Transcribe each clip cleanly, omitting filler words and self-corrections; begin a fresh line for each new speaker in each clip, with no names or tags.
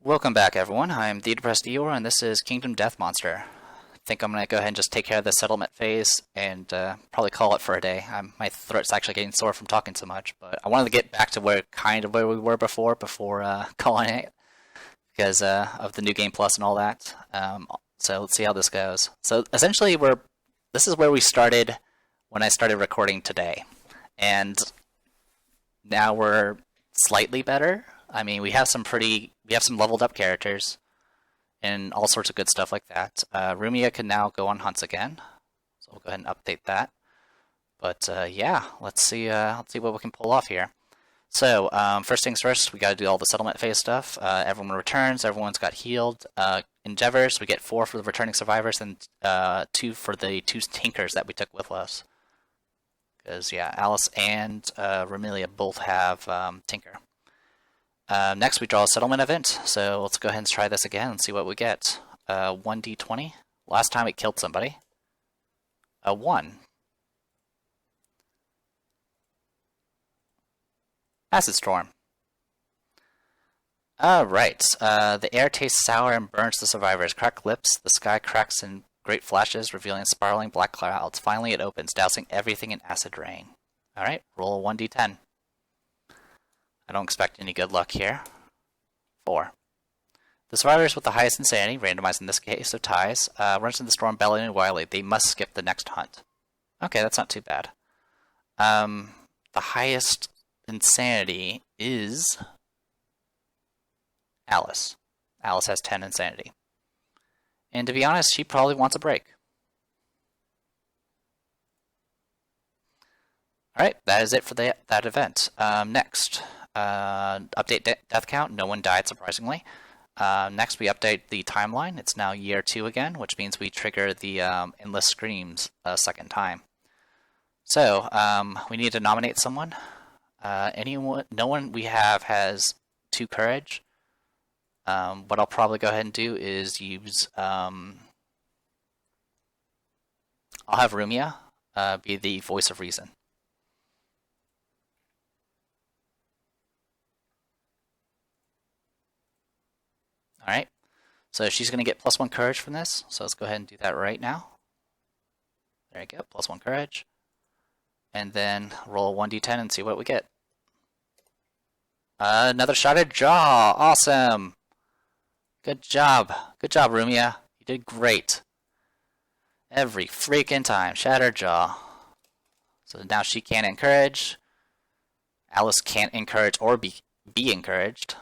Welcome back, everyone. I'm the Depressed Eeyore, and this is Kingdom Death Monster. I think I'm going to go ahead and just take care of the settlement phase and probably call it for a day. My throat's actually getting sore from talking so much, but I wanted to get back to where we were before calling it, because of the new game plus and all that. So let's see how this goes. So essentially, this is where we started when I started recording today, and now we're slightly better. I mean, we have some leveled up characters and all sorts of good stuff like that. Rumia can now go on hunts again, so we'll go ahead and update that. But yeah, let's see what we can pull off here. So first things first, we got to do all the settlement phase stuff. Everyone returns. Everyone's got healed. Endeavors, we get 4 for the returning survivors and 2 for the 2 tinkers that we took with us. Because yeah, Alice and Remilia both have tinker. Next, we draw a settlement event, so let's go ahead and try this again and see what we get. 1d20. Last time it killed somebody. A 1. Acid Storm. Alright, the air tastes sour and burns the survivors. Cracked lips, the sky cracks in great flashes, revealing spiraling black clouds. Finally it opens, dousing everything in acid rain. Alright, roll a 1d10. I don't expect any good luck here. 4. The survivors with the highest insanity, randomized in this case of ties, runs in the storm bellowing and wildly. They must skip the next hunt. Okay, that's not too bad. The highest insanity is Alice. Alice has 10 insanity. And to be honest, she probably wants a break. Alright, that is it for that event. Next. Update death count. No one died, surprisingly. Next, we update the timeline. It's now year 2 again, which means we trigger the endless screams a second time. So, we need to nominate someone. No one we have has 2 courage. What I'll probably go ahead and do is use. I'll have Rumia be the voice of reason. Alright, so she's going to get +1 courage from this, so let's go ahead and do that right now. There you go, +1 courage. And then roll 1d10 and see what we get. Another shattered jaw! Awesome! Good job, Rumia. You did great. Every freaking time, shattered jaw. So now she can't encourage. Alice can't encourage or be encouraged.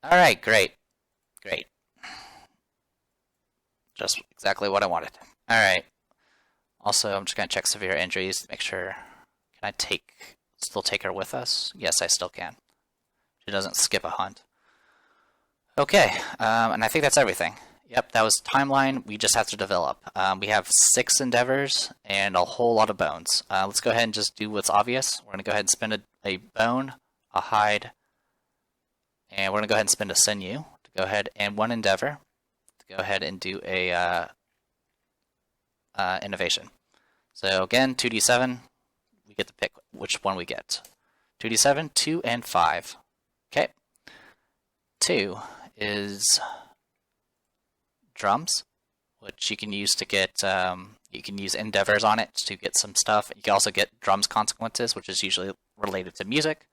Alright, great. Just exactly what I wanted. Alright. Also, I'm just going to check severe injuries to make sure. Can I still take her with us? Yes, I still can. She doesn't skip a hunt. Okay, and I think that's everything. Yep, that was timeline. We just have to develop. We have 6 endeavors and a whole lot of bones. Let's go ahead and just do what's obvious. We're going to go ahead and spend a bone, a hide, and we're going to go ahead and spend a sinew to go ahead, and 1 endeavor to go ahead and do a innovation. So again, 2d7, we get to pick which one we get. 2d7, 2 and 5. Okay. 2 is drums, which you can use to get, you can use endeavors on it to get some stuff. You can also get drums consequences, which is usually related to music.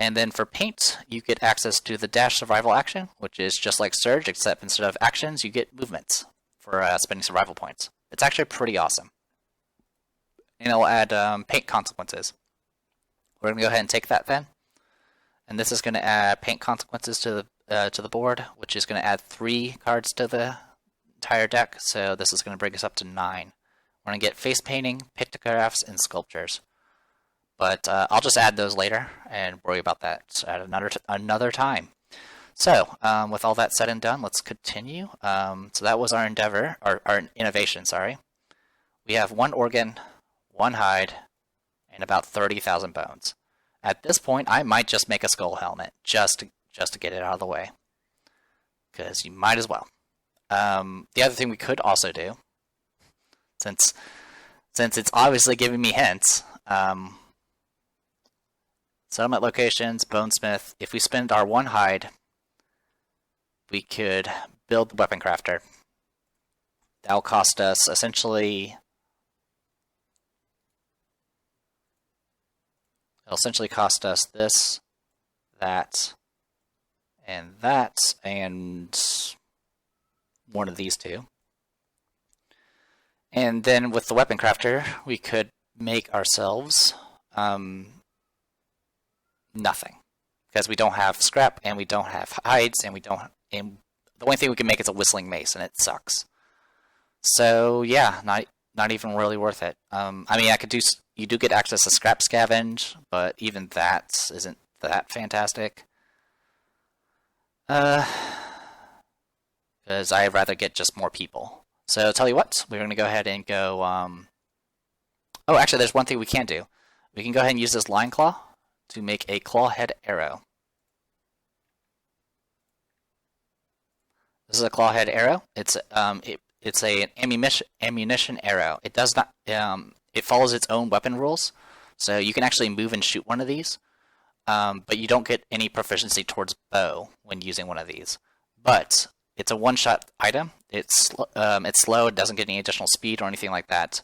And then for paint, you get access to the dash survival action, which is just like Surge, except instead of actions, you get movements for spending survival points. It's actually pretty awesome. And it'll add paint consequences. We're going to go ahead and take that then. And this is going to add paint consequences to the board, which is going to add 3 cards to the entire deck. So this is going to bring us up to 9. We're going to get face painting, pictographs, and sculptures. But I'll just add those later and worry about that at another time. So with all that said and done, let's continue. So that was our endeavor, our innovation, sorry. We have 1 organ, 1 hide, and about 30,000 bones. At this point, I might just make a skull helmet just to get it out of the way, because you might as well. The other thing we could also do, since it's obviously giving me hints, Settlement locations, bonesmith. If we spend our 1 hide, we could build the weapon crafter. That'll cost us essentially... It'll essentially cost us this, that, and one of these two. And then with the weapon crafter, we could make ourselves nothing, because we don't have scrap and we don't have hides and the only thing we can make is a whistling mace, and it sucks. So yeah, not even really worth it. I mean, you do get access to scrap scavenge, but even that isn't that fantastic. Because I'd rather get just more people. So I'll tell you what, we're going to go ahead and go... Oh, actually, there's one thing we can do. We can go ahead and use this line claw to make a clawhead arrow. This is a clawhead arrow. It's an ammunition arrow. It does not... it follows its own weapon rules, so you can actually move and shoot one of these, but you don't get any proficiency towards bow when using one of these. But it's a one-shot item. It's slow. It doesn't get any additional speed or anything like that.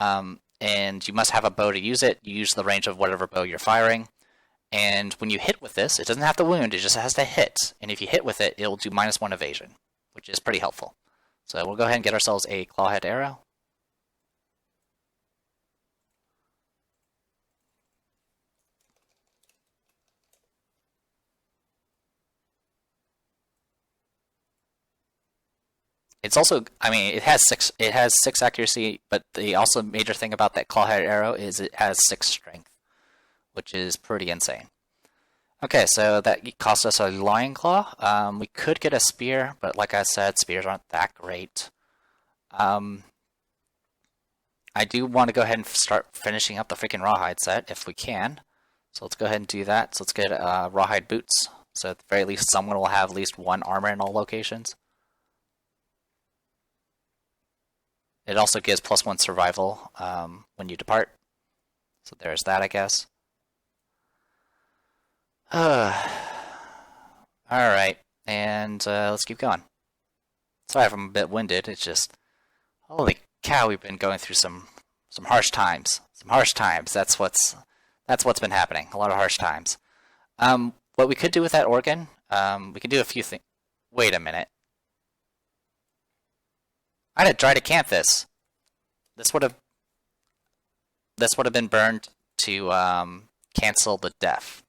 And you must have a bow to use it. You use the range of whatever bow you're firing. And when you hit with this, it doesn't have to wound. It just has to hit. And if you hit with it, it'll do -1 evasion, which is pretty helpful. So we'll go ahead and get ourselves a clawhead arrow. It's also, I mean, it has six accuracy, but the also major thing about that clawhead arrow is it has 6 strength, which is pretty insane. Okay, so that cost us a lion claw. We could get a spear, but like I said, spears aren't that great. I do want to go ahead and start finishing up the freaking rawhide set if we can. So let's go ahead and do that. So let's get rawhide boots. So at the very least, someone will have at least 1 armor in all locations. It also gives +1 survival when you depart. So there's that, I guess. Alright, and let's keep going. Sorry if I'm a bit winded, it's just... Holy cow, we've been going through some harsh times. Some harsh times, that's what's been happening. A lot of harsh times. What we could do with that organ, we could do a few things. Wait a minute. I'd have tried to camp this. This would have been burned to cancel the death.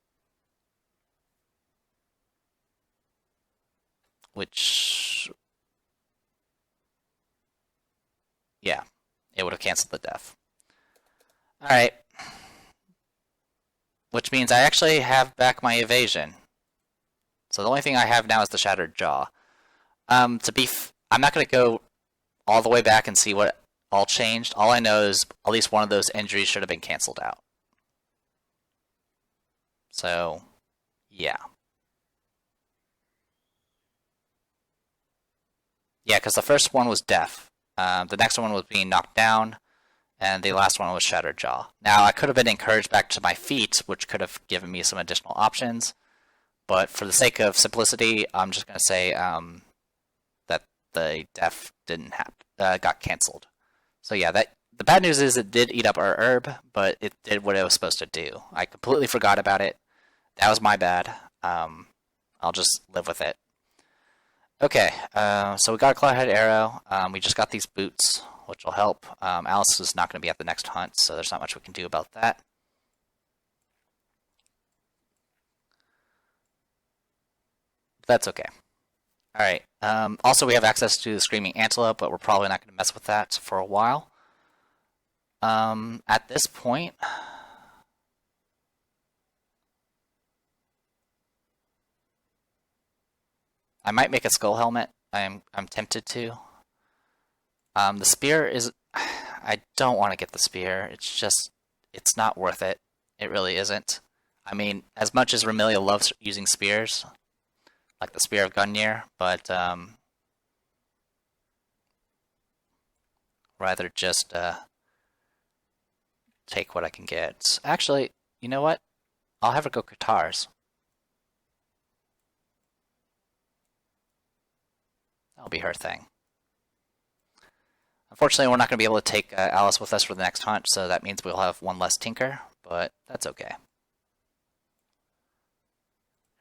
Which, yeah, it would have canceled the death. Alright. Which means I actually have back my evasion. So the only thing I have now is the shattered jaw. I'm not going to go all the way back and see what all changed. All I know is at least one of those injuries should have been canceled out. So, yeah. Yeah, because the first one was death. The next one was being knocked down, and the last one was shattered jaw. Now, I could have been encouraged back to my feet, which could have given me some additional options, but for the sake of simplicity, I'm just going to say that the death got canceled. So yeah, the bad news is it did eat up our herb, but it did what it was supposed to do. I completely forgot about it. That was my bad. I'll just live with it. Okay, so we got a clawhead arrow. We just got these boots, which will help. Alice is not going to be at the next hunt, so there's not much we can do about that. That's okay. Alright, also we have access to the Screaming Antelope, but we're probably not going to mess with that for a while. At this point... I might make a skull helmet. I'm tempted to. The spear is... I don't want to get the spear. It's not worth it. It really isn't. I mean, as much as Remelia loves using spears, like the Spear of Gungnir, but rather just take what I can get. Actually, you know what? I'll have her go Katars. That'll be her thing. Unfortunately, we're not going to be able to take Alice with us for the next hunt, so that means we'll have one less Tinker, but that's okay.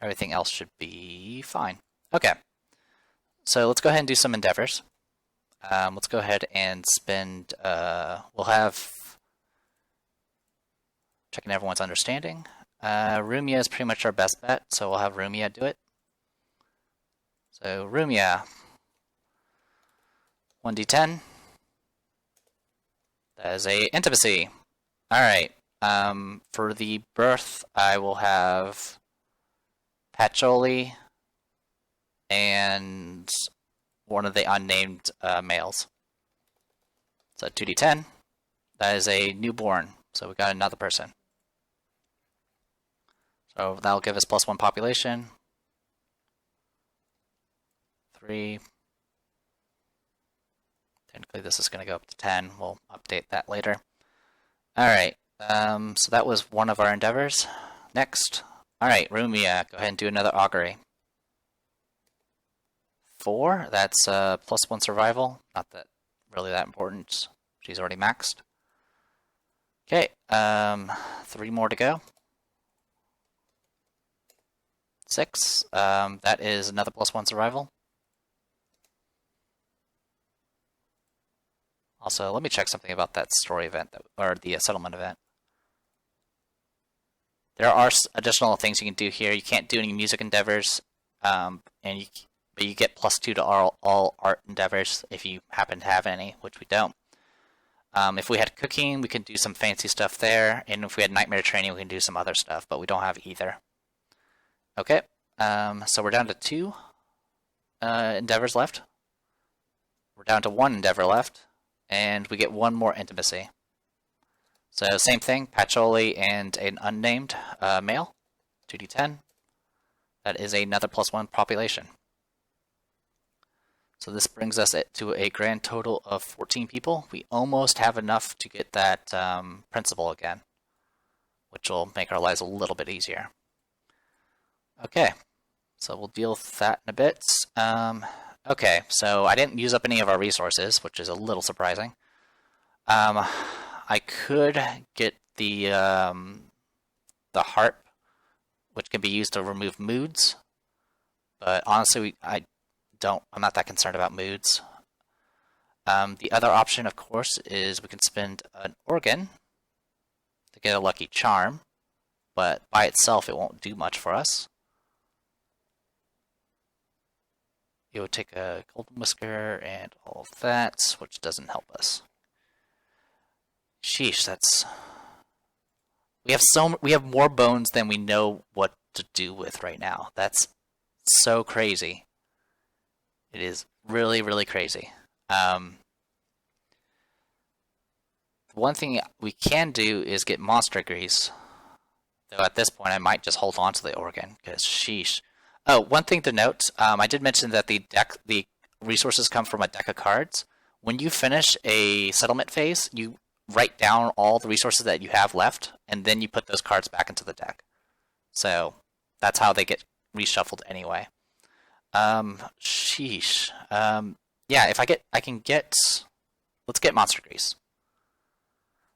Everything else should be fine. Okay, so let's go ahead and do some endeavors. Let's go ahead and spend, we'll have, checking everyone's understanding. Rumia is pretty much our best bet, so we'll have Rumia do it. So Rumia, 1d10. That is a intimacy. Alright, for the birth, I will have Patchouli and one of the unnamed males. So 2d10. That is a newborn, so we got another person. So that'll give us +1 population. 3. Technically this is going to go up to 10. We'll update that later. Alright, so that was one of our endeavors. Next. Alright, Rumia, go ahead and do another augury. 4, that's +1 survival. Not that really that important. She's already maxed. Okay, 3 more to go. 6, that is another +1 survival. Also, let me check something about that story event, or the settlement event. There are additional things you can do here. You can't do any music endeavors, but you get +2 to all art endeavors if you happen to have any, which we don't. If we had cooking, we can do some fancy stuff there, and if we had nightmare training, we can do some other stuff, but we don't have either. Okay, so we're down to 2 endeavors left. We're down to 1 endeavor left, and we get 1 more intimacy. So same thing, Patchouli and an unnamed male, 2d10. That is another +1 population. So this brings us to a grand total of 14 people. We almost have enough to get that principal again, which will make our lives a little bit easier. Okay, so we'll deal with that in a bit. Okay, so I didn't use up any of our resources, which is a little surprising. I could get the harp, which can be used to remove moods, but honestly, I'm not that concerned about moods. The other option, of course, is we can spend an organ to get a lucky charm, but by itself, it won't do much for us. It would take a golden whisker and all of that, which doesn't help us. Sheesh, that's... We have more bones than we know what to do with right now. That's so crazy. It is really, really crazy. One thing we can do is get monster grease. Though at this point, I might just hold on to the organ, because sheesh. Oh, one thing to note, I did mention that the resources come from a deck of cards. When you finish a settlement phase, you write down all the resources that you have left, and then you put those cards back into the deck. So that's how they get reshuffled anyway. Sheesh. Yeah, if let's get monster grease.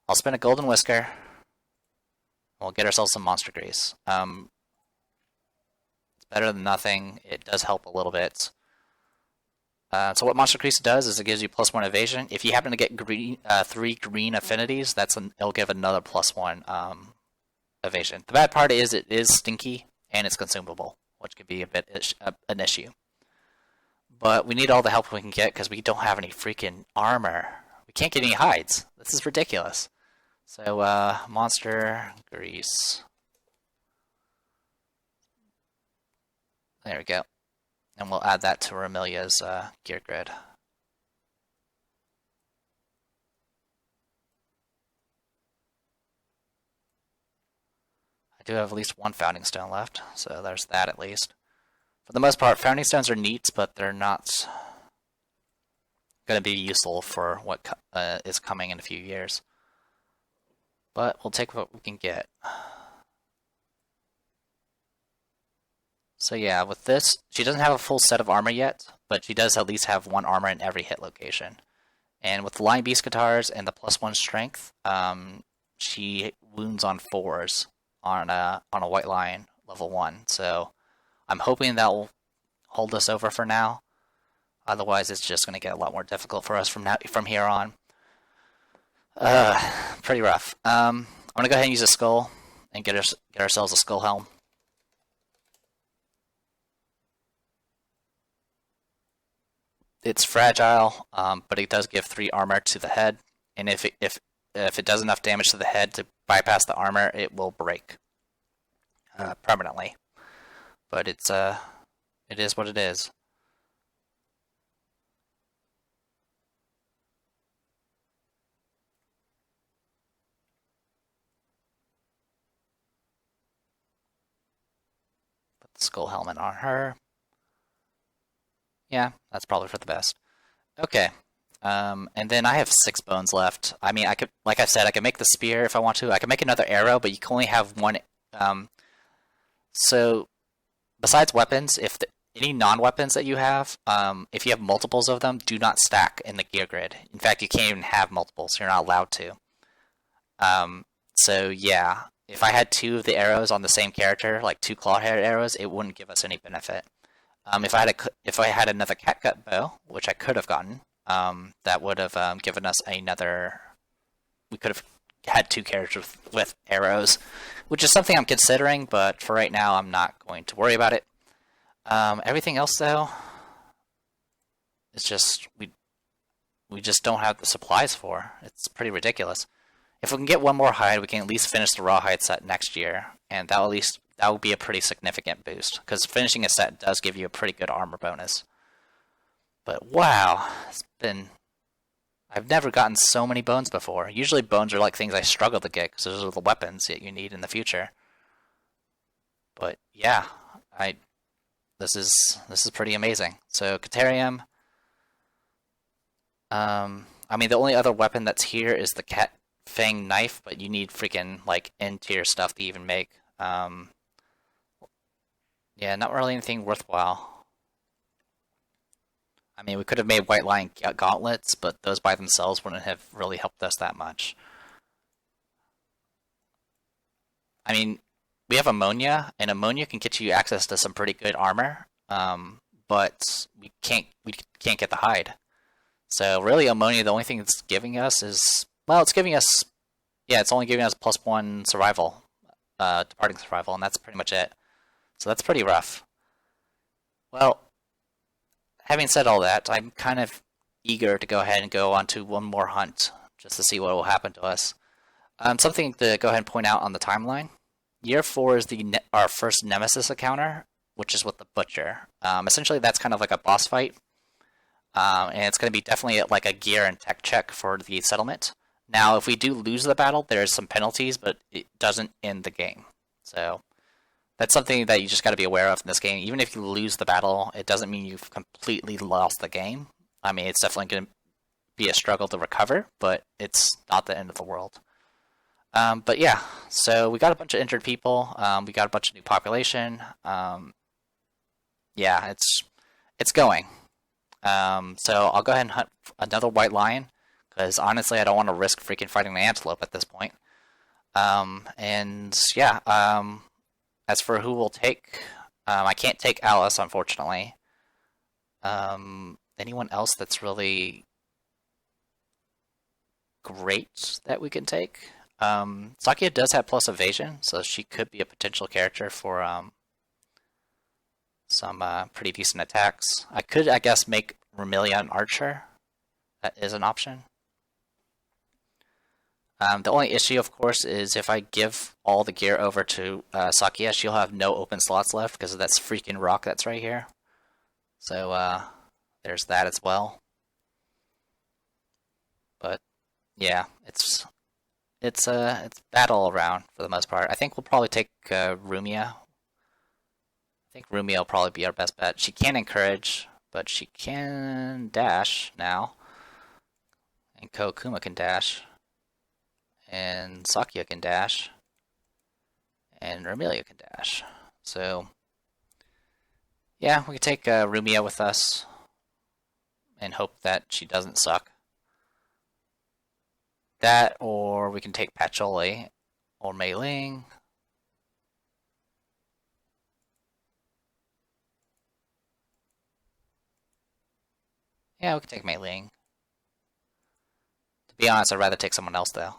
I'll spend a golden whisker. We'll get ourselves some monster grease. Better than nothing. It does help a little bit. So what monster grease does is it gives you +1 evasion. If you happen to get 3 green affinities, it'll give another +1 evasion. The bad part is it is stinky and it's consumable, which could be a bit an issue. But we need all the help we can get because we don't have any freaking armor. We can't get any hides. This is ridiculous. So monster grease. There we go. And we'll add that to Ramilia's gear grid. I do have at least 1 founding stone left, so there's that at least. For the most part, founding stones are neat, but they're not going to be useful for what is coming in a few years. But we'll take what we can get. So yeah, with this, she doesn't have a full set of armor yet, but she does at least have 1 armor in every hit location. And with the Lion Beast guitars and the +1 strength, she wounds on 4s on a White Lion level 1. So I'm hoping that will hold us over for now. Otherwise, it's just going to get a lot more difficult for us from here on. Pretty rough. I'm going to go ahead and use a skull and get ourselves a skull helm. It's fragile, but it does give 3 armor to the head, and if it does enough damage to the head to bypass the armor, it will break permanently. But it is what it is. Put the skull helmet on her. Yeah, that's probably for the best. Okay. And then I have 6 bones left. I mean, I could, like I said, I could make the spear if I want to. I could make another arrow, but you can only have 1. So, besides weapons, if any non-weapons that you have, if you have multiples of them, do not stack in the gear grid. In fact, you can't even have multiples. You're not allowed to. So yeah, if I had 2 of the arrows on the same character, like 2 claw-haired arrows, it wouldn't give us any benefit. If I had another catgut bow, which I could have gotten, that would have given us another. We could have had 2 characters with arrows, which is something I'm considering. But for right now, I'm not going to worry about it. Everything else, though, is just we just don't have the supplies for. It's pretty ridiculous. If we can get 1 more hide, we can at least finish the rawhide set next year, and that will be a pretty significant boost, because finishing a set does give you a pretty good armor bonus. But wow, I've never gotten so many bones before. Usually bones are like things I struggle to get, because those are the weapons that you need in the future. But yeah, this is pretty amazing. So Caterium, I mean, the only other weapon that's here is the Cat Fang knife, but you need freaking like N-tier stuff to even make. Yeah, not really anything worthwhile. I mean, we could have made White Lion gauntlets, but those by themselves wouldn't have really helped us that much. I mean, we have ammonia, and ammonia can get you access to some pretty good armor, but we can't get the hide. So really, ammonia, the only thing it's giving us is, well, it's giving us, yeah, it's only giving us +1 survival, departing survival, and that's pretty much it. So that's pretty rough. Well, having said all that, I'm kind of eager to go ahead and go on to one more hunt, just to see what will happen to us. Something to go ahead and point out on the timeline. Year 4 is our first Nemesis encounter, which is with the Butcher. Essentially, that's kind of like a boss fight. And it's going to be definitely like a gear and tech check for the settlement. Now, if we do lose the battle, there's some penalties, but it doesn't end the game. So that's something that you just got to be aware of in this game. Even if you lose the battle, it doesn't mean you've completely lost the game. I mean, it's definitely going to be a struggle to recover, but it's not the end of the world. But yeah, so we got a bunch of injured people. We got a bunch of new population. Yeah, it's going. So I'll go ahead and hunt another White Lion, because honestly, I don't want to risk freaking fighting an antelope at this point. And yeah, as for who we'll take, I can't take Alice, unfortunately. Anyone else that's really great that we can take? Sakia does have plus evasion, so she could be a potential character for some pretty decent attacks. I could, I guess, make Remilia an archer. That is an option. The only issue, of course, is if I give all the gear over to Sakia, she'll have no open slots left because of that freaking rock that's right here. So there's that as well. But yeah, it's battle all around for the most part. I think we'll probably take Rumia. I think Rumia will probably be our best bet. She can encourage, but she can dash now. And Kokuma can dash. And Sakia can dash. And Remilia can dash. So, Yeah, we could take Rumia with us and hope that she doesn't suck. That, or we can take Patchouli or Mei Ling. Yeah, we can take Mei Ling. To be honest, I'd rather take someone else, though.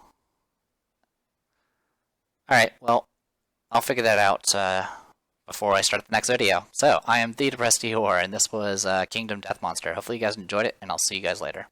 Alright, well, I'll figure that out before I start the next video. So, I am the Depressed Eeyore, and this was Kingdom Death Monster. Hopefully you guys enjoyed it, and I'll see you guys later.